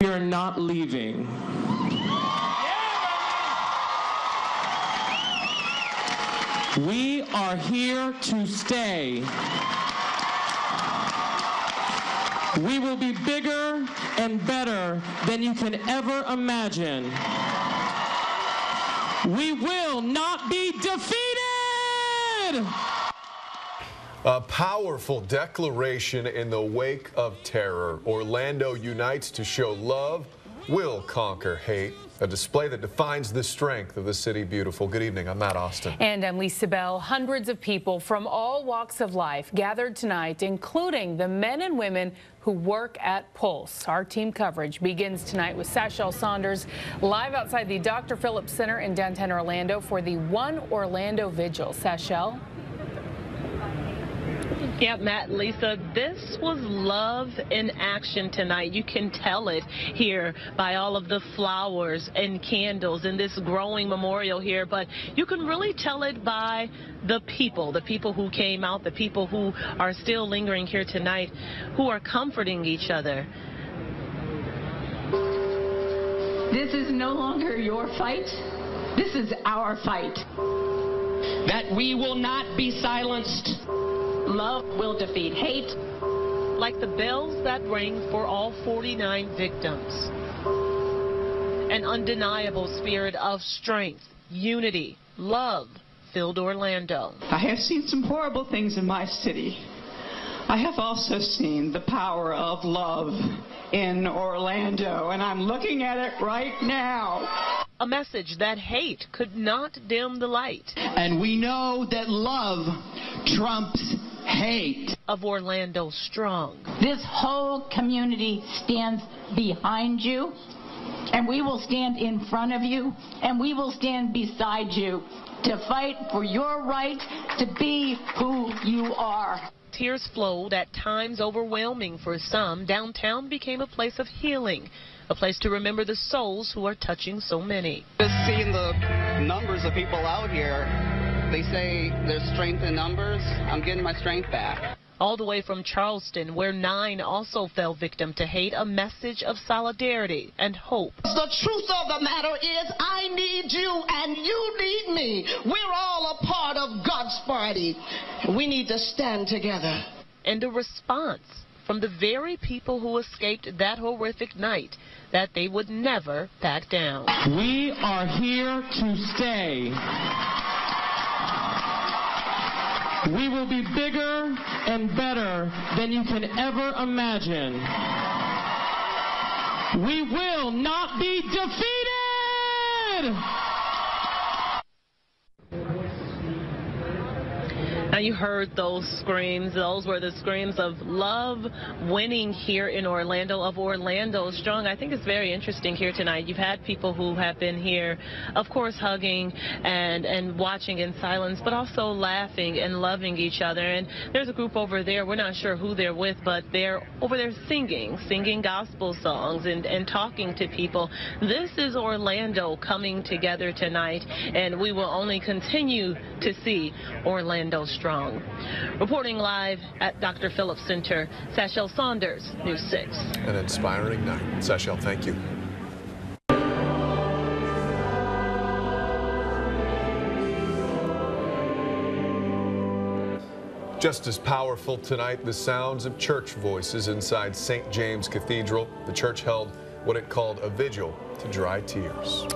We are not leaving. We are here to stay. We will be bigger and better than you can ever imagine. We will not be defeated! A powerful declaration in the wake of terror. Orlando unites to show love will conquer hate. A display that defines the strength of the city beautiful. Good evening, I'm Matt Austin. And I'm Lisa Bell. Hundreds of people from all walks of life gathered tonight, including the men and women who work at Pulse. Our team coverage begins tonight with Sashel Saunders live outside the Dr. Phillips Center in downtown Orlando for the One Orlando Vigil. Sashel. Yeah, Matt, Lisa, this was love in action tonight. You can tell it here by all of the flowers and candles in this growing memorial here, but you can really tell it by the people who came out, the people who are still lingering here tonight, who are comforting each other. This is no longer your fight. This is our fight. That we will not be silenced. Love will defeat hate. Like the bells that ring for all 49 victims. An undeniable spirit of strength, unity, love filled Orlando. I have seen some horrible things in my city. I have also seen the power of love in Orlando, and I'm looking at it right now. A message that hate could not dim the light. And we know that love trumps hate. Of Orlando strong. This whole community stands behind you, and we will stand in front of you, and we will stand beside you to fight for your right to be who you are. Tears flowed, at times overwhelming for some. Downtown became a place of healing, a place to remember the souls who are touching so many. Just seeing the numbers of people out here, they say there's strength in numbers. I'm getting my strength back. All the way from Charleston, where 9 also fell victim to hate, a message of solidarity and hope. The truth of the matter is I need you and you need me. We're all a part of God's party. We need to stand together. And a response from the very people who escaped that horrific night, that they would never back down. We are here to stay. We will be bigger and better than you can ever imagine. We will not be defeated! Now you heard those screams. Those were the screams of love winning here in Orlando, of Orlando strong. I think it's very interesting here tonight. You've had people who have been here, of course, hugging and watching in silence, but also laughing and loving each other. And there's a group over there. We're not sure who they're with, but they're over there singing gospel songs and talking to people. This is Orlando coming together tonight, and we will only continue to see Orlando strong. Reporting live at Dr. Phillips Center, Sashel Saunders, News 6. An inspiring night. Sashel, thank you. Just as powerful tonight, the sounds of church voices inside St. James Cathedral. The church held what it called a vigil to dry tears.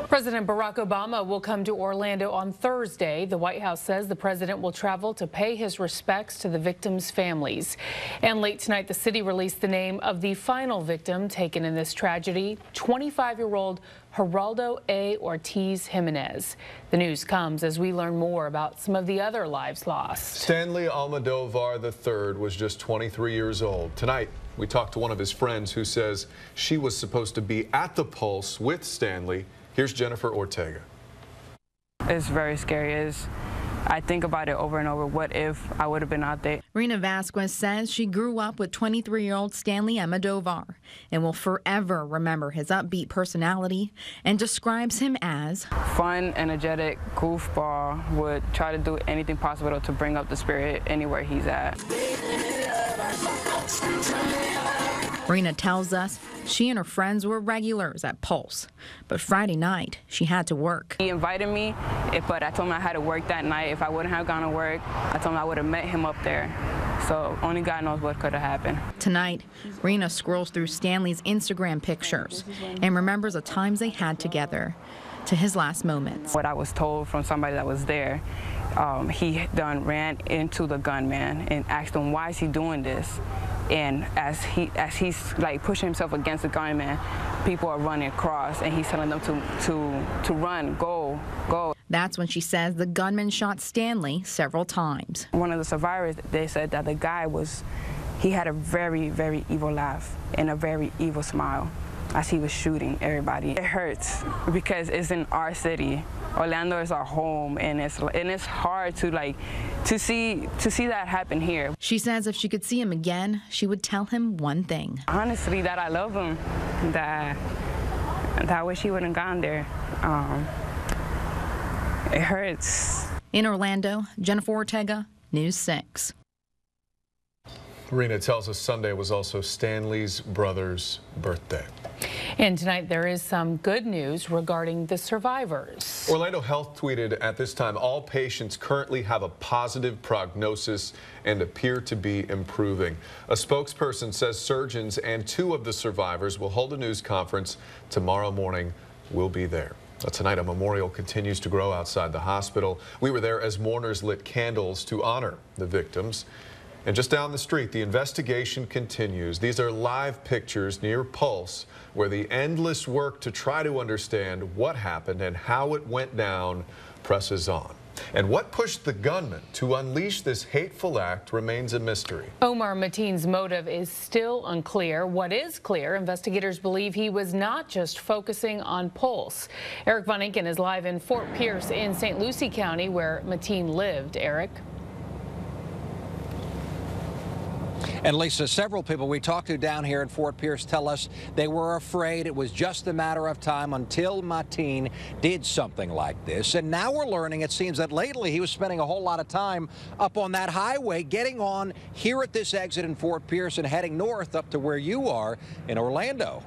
President Barack Obama will come to Orlando on Thursday. The White House says the president will travel to pay his respects to the victims' families. And late tonight, the city released the name of the final victim taken in this tragedy, 25-year-old Geraldo A. Ortiz Jimenez. The news comes as we learn more about some of the other lives lost. Stanley Almodovar III was just 23 years old. Tonight, we talked to one of his friends who says she was supposed to be at the Pulse with Stanley. Here's Jennifer Ortega. It's very scary. I think about it over and over. What if I would have been out there? Rena Vasquez says she grew up with 23-year-old Stanley Almodovar and will forever remember his upbeat personality and describes him as fun, energetic, goofball, would try to do anything possible to bring up the spirit anywhere he's at. Rena tells us she and her friends were regulars at Pulse, but Friday night she had to work. He invited me, but I told him I had to work that night. If I wouldn't have gone to work, I told him I would have met him up there. So only God knows what could have happened. Tonight, Rena scrolls through Stanley's Instagram pictures and remembers the times they had together to his last moments. What I was told from somebody that was there, he ran into the gunman and asked him, why is he doing this? And as he's like pushing himself against the gunman, people are running across, and he's telling them to run, go. That's when she says the gunman shot Stanley several times. One of the survivors, they said that the guy he had a very, very evil laugh and a very evil smile as he was shooting everybody. It hurts because it's in our city. Orlando is our home, and it's hard to see that happen here. She says if she could see him again, she would tell him one thing. Honestly, that I love him, that I wish he wouldn't have gone there. It hurts. In Orlando, Jennifer Ortega, News 6. Rena tells us Sunday was also Stanley's brother's birthday. And tonight there is some good news regarding the survivors. Orlando Health tweeted at this time, all patients currently have a positive prognosis and appear to be improving. A spokesperson says surgeons and 2 of the survivors will hold a news conference tomorrow morning. We'll be there. Tonight, a memorial continues to grow outside the hospital. We were there as mourners lit candles to honor the victims. And just down the street, the investigation continues. These are live pictures near Pulse, where the endless work to try to understand what happened and how it went down presses on. And what pushed the gunman to unleash this hateful act remains a mystery. Omar Mateens' motive is still unclear. What is clear, investigators believe he was not just focusing on Pulse. Eric Von Inken is live in Fort Pierce in St. Lucie County, where Mateen lived. Eric? And Lisa, several people we talked to down here in Fort Pierce tell us they were afraid it was just a matter of time until Mateen did something like this. And now we're learning, it seems that lately he was spending a whole lot of time up on that highway, getting on here at this exit in Fort Pierce and heading north up to where you are in Orlando.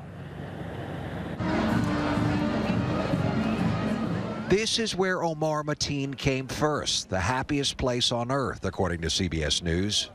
This is where Omar Mateen came first, the happiest place on earth, according to CBS News,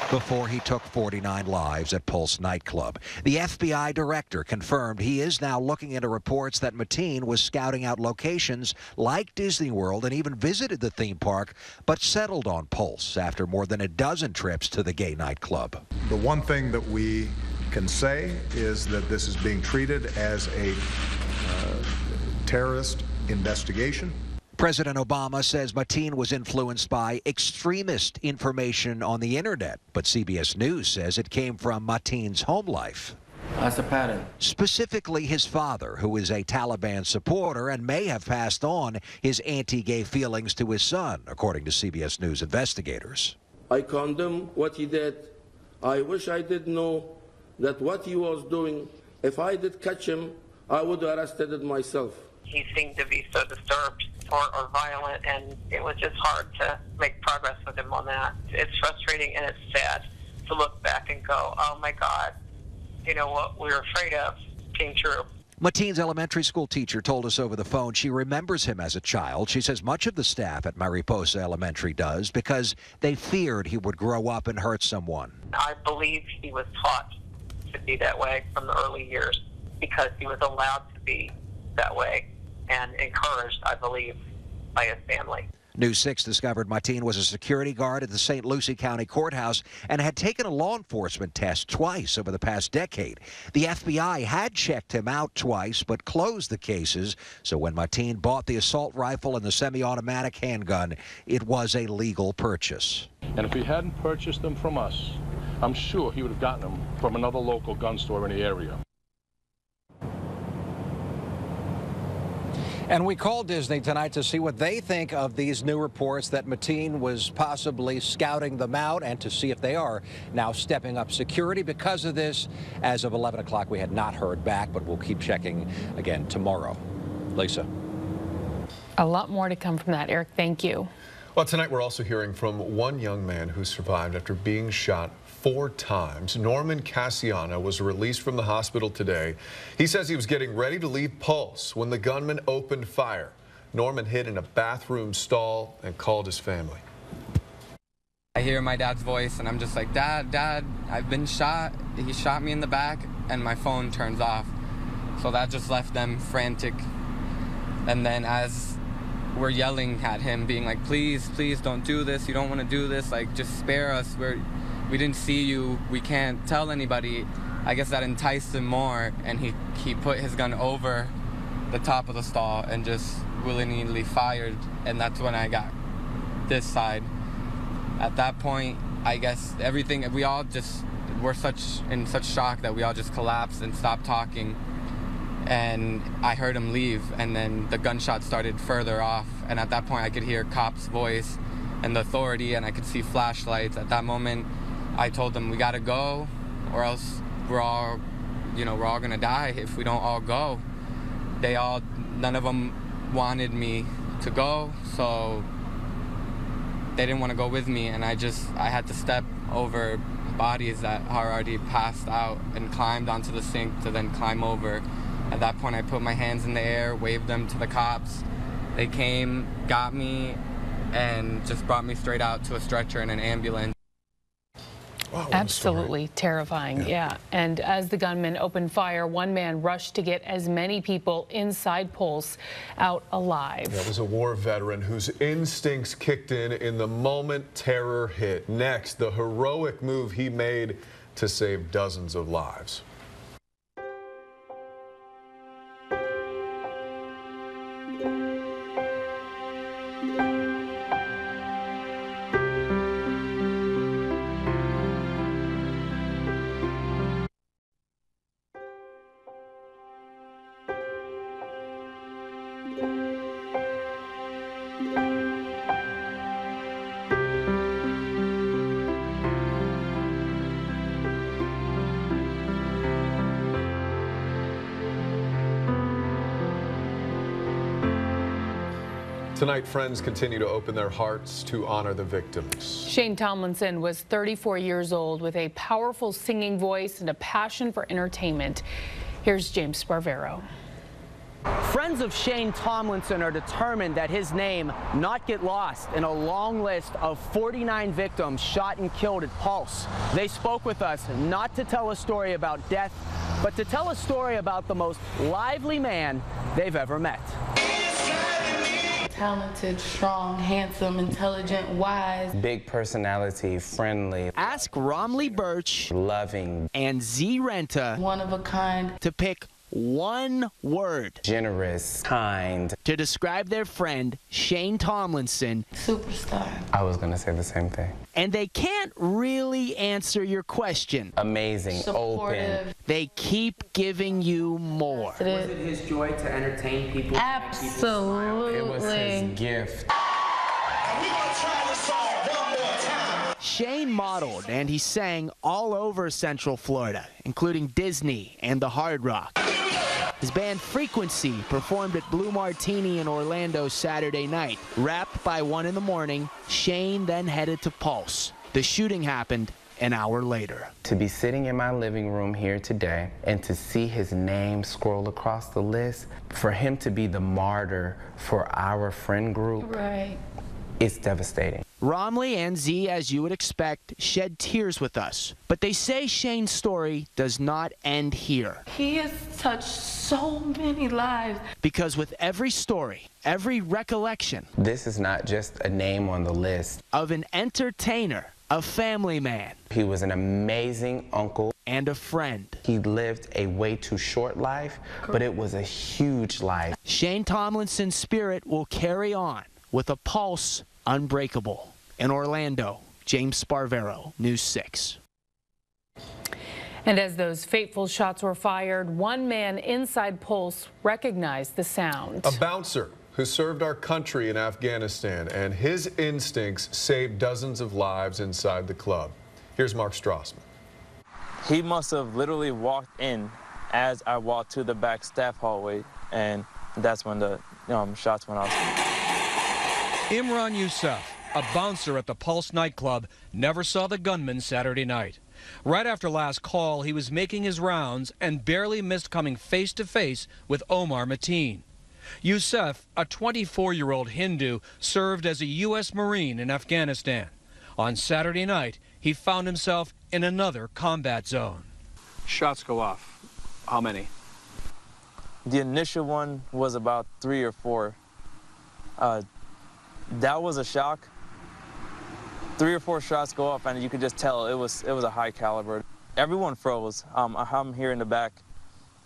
before he took 49 lives at Pulse nightclub. The FBI director confirmed he is now looking into reports that Mateen was scouting out locations like Disney World and even visited the theme park, but settled on Pulse after more than a dozen trips to the gay nightclub. The one thing that we can say is that this is being treated as a terrorist investigation. President Obama says Mateen was influenced by extremist information on the internet, but CBS News says it came from Mateen's home life. As a pattern. Specifically his father, who is a Taliban supporter and may have passed on his anti-gay feelings to his son, according to CBS News investigators. I condemn what he did. I wish I did know that what he was doing, if I did catch him, I would have arrested him myself. He seemed to be so disturbed or violent, and it was just hard to make progress with him on that. It's frustrating and it's sad to look back and go, oh my God, you know, what we were afraid of came true. Mateen's elementary school teacher told us over the phone she remembers him as a child. She says much of the staff at Mariposa Elementary does because they feared he would grow up and hurt someone. I believe he was taught to be that way from the early years because he was allowed to be that way and encouraged, I believe, by his family. News 6 discovered Mateen was a security guard at the St. Lucie County Courthouse and had taken a law enforcement test twice over the past decade. The FBI had checked him out twice but closed the cases, so when Mateen bought the assault rifle and the semi-automatic handgun, it was a legal purchase. And if he hadn't purchased them from us, I'm sure he would have gotten them from another local gun store in the area. And we called Disney tonight to see what they think of these new reports that Mateen was possibly scouting them out and to see if they are now stepping up security because of this. As of 11 o'clock, we had not heard back, but we'll keep checking again tomorrow. Lisa. A lot more to come from that, Eric. Thank you. Well, tonight we're also hearing from one young man who survived after being shot 4 times. Norman Cassiano was released from the hospital today. He says he was getting ready to leave Pulse when the gunman opened fire. Norman hid in a bathroom stall and called his family. I hear my dad's voice and I'm just like, Dad, I've been shot. He shot me in the back, and my phone turns off. So that just left them frantic. And then as we're yelling at him, being like, please don't do this. You don't want to do this. Like, just spare us. We didn't see you. We can't tell anybody. I guess that enticed him more, and he put his gun over the top of the stall and just willingly fired. And that's when I got this side. At that point, I guess everything, we all just were in such shock that we all just collapsed and stopped talking. And I heard him leave, and then the gunshot started further off. And at that point, I could hear cop's voice and the authority, and I could see flashlights. At that moment, I told them, we gotta go, or else we're all gonna die if we don't all go. None of them wanted me to go, so they didn't want to go with me, and I had to step over bodies that are already passed out and climbed onto the sink to then climb over. At that point, I put my hands in the air, waved them to the cops. They came, got me, and just brought me straight out to a stretcher and an ambulance. Wow, absolutely terrifying, yeah. And as the gunman opened fire, one man rushed to get as many people inside Pulse out alive. That was a war veteran whose instincts kicked in the moment terror hit. Next, the heroic move he made to save dozens of lives. Tonight, friends continue to open their hearts to honor the victims. Shane Tomlinson was 34 years old with a powerful singing voice and a passion for entertainment. Here's James Sparvero. Friends of Shane Tomlinson are determined that his name not get lost in a long list of 49 victims shot and killed at Pulse. They spoke with us not to tell a story about death, but to tell a story about the most lively man they've ever met. Talented, strong, handsome, intelligent, wise. Big personality, friendly. Ask Romley Birch, loving, and Z Renta, one of a kind, to pick one word. Generous, kind. To describe their friend, Shane Tomlinson. Superstar. I was gonna say the same thing. And they can't really answer your question. Amazing, supportive. Open. They keep giving you more. Was it his joy to entertain people? Absolutely. It was his gift. We're gonna try this song one more time. Shane modeled and he sang all over Central Florida, including Disney and the Hard Rock. His band Frequency performed at Blue Martini in Orlando Saturday night. Wrapped by 1 in the morning, Shane then headed to Pulse. The shooting happened an hour later. To be sitting in my living room here today and to see his name scroll across the list, for him to be the martyr for our friend group, right. It's devastating. Romley and Z, as you would expect, shed tears with us. But they say Shane's story does not end here. He has touched so many lives. Because with every story, every recollection, this is not just a name on the list of an entertainer, a family man. He was an amazing uncle. And a friend. He lived a way too short life, but it was a huge life. Shane Tomlinson's spirit will carry on with a pulse unbreakable. In Orlando, James Sparvero, News 6. And as those fateful shots were fired, one man inside Pulse recognized the sound. A bouncer who served our country in Afghanistan, and his instincts saved dozens of lives inside the club. Here's Mark Strassman. He must have literally walked in as I walked to the back staff hallway, and that's when the shots went off. Imran Yousef, a bouncer at the Pulse nightclub, never saw the gunman Saturday night. Right after last call, he was making his rounds and barely missed coming face to face with Omar Mateen. Yousef, a 24-year-old Hindu, served as a U.S. Marine in Afghanistan. On Saturday night, he found himself in another combat zone. Shots go off. How many? The initial one was about 3 or 4. That was a shock. 3 or 4 shots go off, and you could just tell it was a high caliber. Everyone froze. I'm here in the back,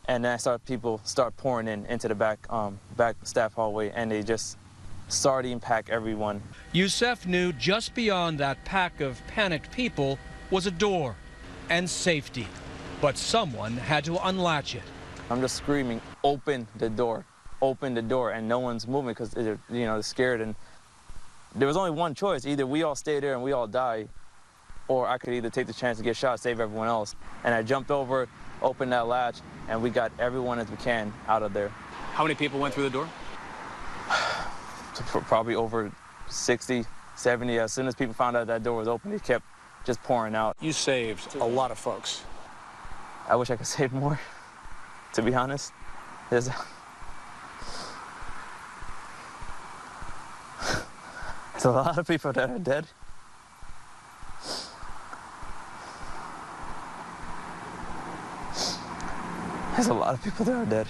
and then people start pouring into the back staff hallway, and they just started to impact everyone. Yousef knew just beyond that pack of panicked people was a door and safety, but someone had to unlatch it. I'm just screaming, open the door, and no one's moving because they're scared. And there was only one choice: either we all stay there and we all die, or I could either take the chance to get shot, save everyone else. And I jumped over, opened that latch, and we got everyone as we can out of there. How many people went through the door? Probably over 60, 70. As soon as people found out that door was open, they kept just pouring out. You saved a lot of folks. I wish I could save more, to be honest. There's a lot of people that are dead. There's a lot of people that are dead.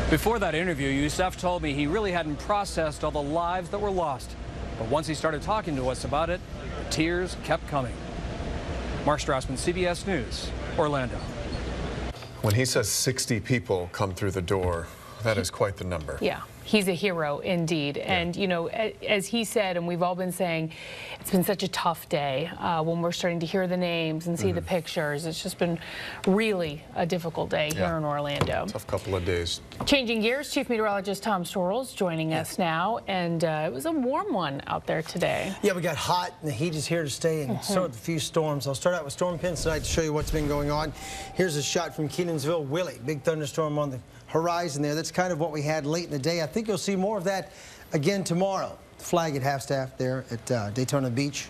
Before that interview, Yousef told me he really hadn't processed all the lives that were lost. But once he started talking to us about it, the tears kept coming. Mark Strassman, CBS News, Orlando. When he says 60 people come through the door, that is quite the number. Yeah, he's a hero indeed. Yeah. And, you know, as he said, and we've all been saying, it's been such a tough day when we're starting to hear the names and see the pictures. It's just been really a difficult day here in Orlando. Tough couple of days. Changing gears, Chief Meteorologist Tom Storrell's joining us now, and it was a warm one out there today. Yeah, we got hot, and the heat is here to stay, and so with a few storms. I'll start out with storm pins tonight to show you what's been going on. Here's a shot from Kenansville. Willie, big thunderstorm on the horizon there. That's kind of what we had late in the day. I think you'll see more of that again tomorrow. The flag at half-staff there at Daytona Beach.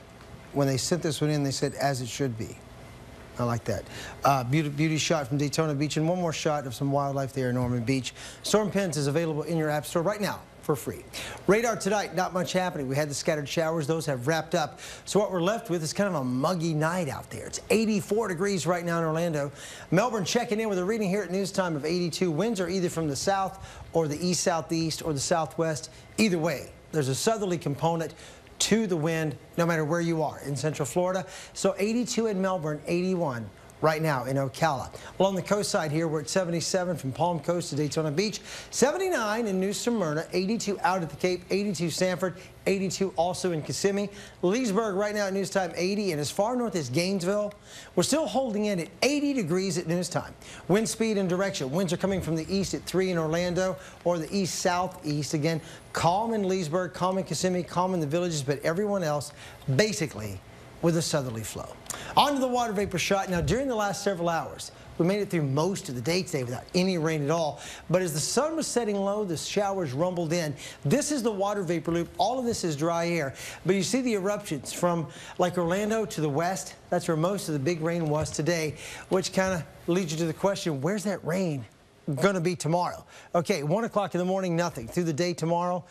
When they sent this one in, they said, as it should be. I like that. Beauty shot from Daytona Beach, and one more shot of some wildlife there in Norman Beach. Storm Pins is available in your app store right now for free. Radar tonight, not much happening. We had the scattered showers. Those have wrapped up. So what we're left with is kind of a muggy night out there. It's 84 degrees right now in Orlando. Melbourne checking in with a reading here at news time of 82. Winds are either from the south or the east-southeast or the southwest. Either way, there's a southerly component to the wind no matter where you are in Central Florida. So 82 in Melbourne, 81 right now in Ocala. Along the coast side here, we're at 77 from Palm Coast to Daytona Beach, 79 in New Smyrna, 82 out at the Cape, 82 Sanford, 82 also in Kissimmee. Leesburg right now at news time 80, and as far north as Gainesville, we're still holding in at 80 degrees at news time. Wind speed and direction. Winds are coming from the east at 3 in Orlando or the east-southeast. Again, calm in Leesburg, calm in Kissimmee, calm in the villages, but everyone else basically with a southerly flow. On to the water vapor shot. Now, during the last several hours, we made it through most of the day today without any rain at all. But as the sun was setting low, the showers rumbled in. This is the water vapor loop. All of this is dry air. But you see the eruptions from like Orlando to the west. That's where most of the big rain was today, which kind of leads you to the question, where's that rain going to be tomorrow? Okay, 1 o'clock in the morning, nothing. Through the day tomorrow,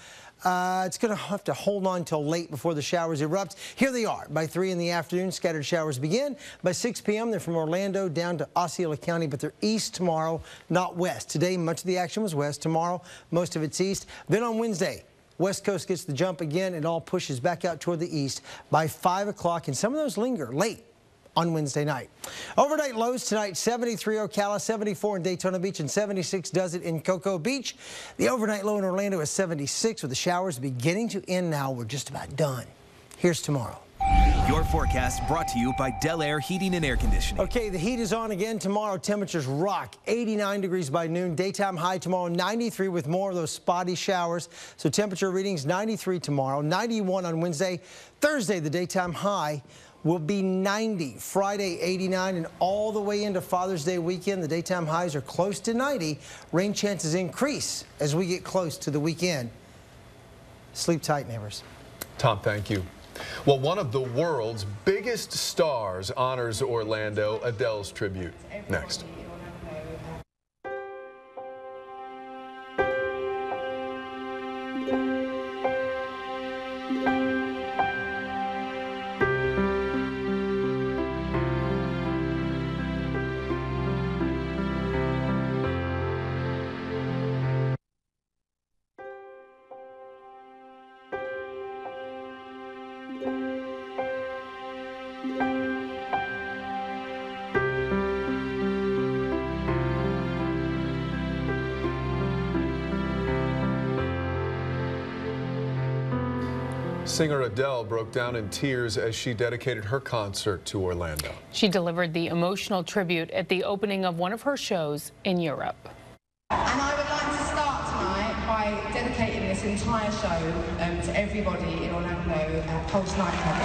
it's going to have to hold on until late before the showers erupt. Here they are. By 3 in the afternoon, scattered showers begin. By 6 p.m., they're from Orlando down to Osceola County, but they're east tomorrow, not west. Today, much of the action was west. Tomorrow, most of it's east. Then on Wednesday, West Coast gets the jump again. It all pushes back out toward the east by 5 o'clock, and some of those linger late on Wednesday night. Overnight lows tonight, 73 Ocala, 74 in Daytona Beach, and 76 does it in Cocoa Beach. The overnight low in Orlando is 76, with the showers beginning to end now. We're just about done. Here's tomorrow. Your forecast brought to you by Del Air Heating and Air Conditioning. Okay, the heat is on again tomorrow. Temperatures rock. 89 degrees by noon. Daytime high tomorrow, 93 with more of those spotty showers. So temperature readings 93 tomorrow, 91 on Wednesday. Thursday, the daytime high will be 90. Friday, 89, and all the way into Father's Day weekend. The daytime highs are close to 90. Rain chances increase as we get close to the weekend. Sleep tight, neighbors. Tom, thank you. Well, one of the world's biggest stars honors Orlando. Adele's tribute. Next. Singer Adele broke down in tears as she dedicated her concert to Orlando. She delivered the emotional tribute at the opening of one of her shows in Europe. And I would like to start tonight by dedicating this entire show to everybody in Orlando at Pulse Nightclub.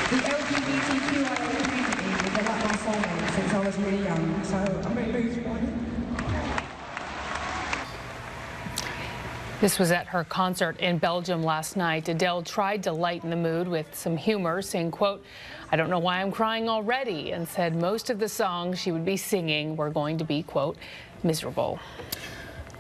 The LGBTQIA community is like my soulmate since I was really young, so I'm very moved by it. This was at her concert in Belgium last night. Adele tried to lighten the mood with some humor, saying, quote, "I don't know why I'm crying already," and said most of the songs she would be singing were going to be, quote, miserable.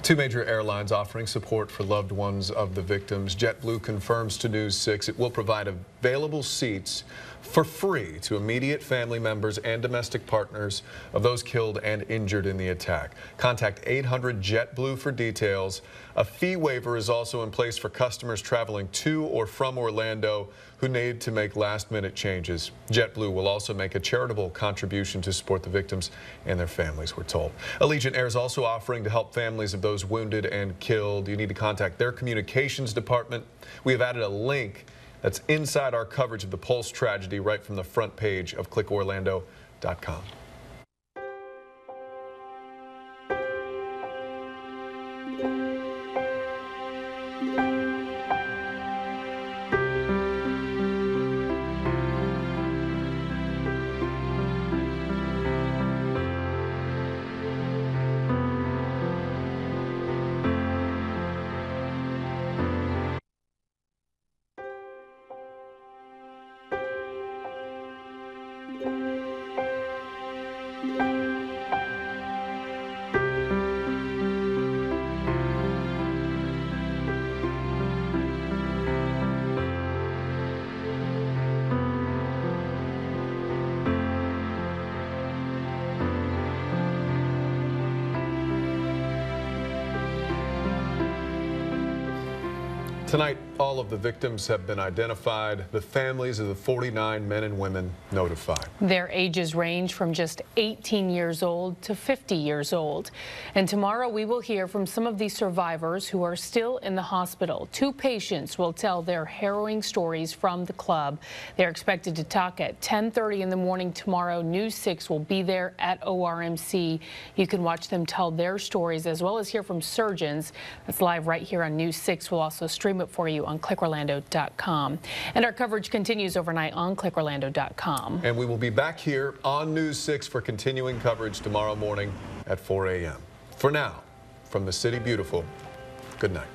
Two major airlines offering support for loved ones of the victims. JetBlue confirms to News 6 it will provide available seats for free to immediate family members and domestic partners of those killed and injured in the attack. Contact 800 JetBlue for details. A fee waiver is also in place for customers traveling to or from Orlando who need to make last-minute changes. JetBlue will also make a charitable contribution to support the victims and their families, we're told. Allegiant Air is also offering to help families of those wounded and killed. You need to contact their communications department. We have added a link that's inside our coverage of the Pulse tragedy right from the front page of clickorlando.com. Tonight, all of the victims have been identified. The families of the 49 men and women notified. Their ages range from just 18 years old to 50 years old. And tomorrow we will hear from some of these survivors who are still in the hospital. Two patients will tell their harrowing stories from the club. They're expected to talk at 10:30 in the morning tomorrow. News 6 will be there at ORMC. You can watch them tell their stories as well as hear from surgeons. That's live right here on News 6. We'll also stream it for you on clickorlando.com. And our coverage continues overnight on clickorlando.com. And we will be back here on News 6 for continuing coverage tomorrow morning at 4 a.m. For now, from the City Beautiful, good night.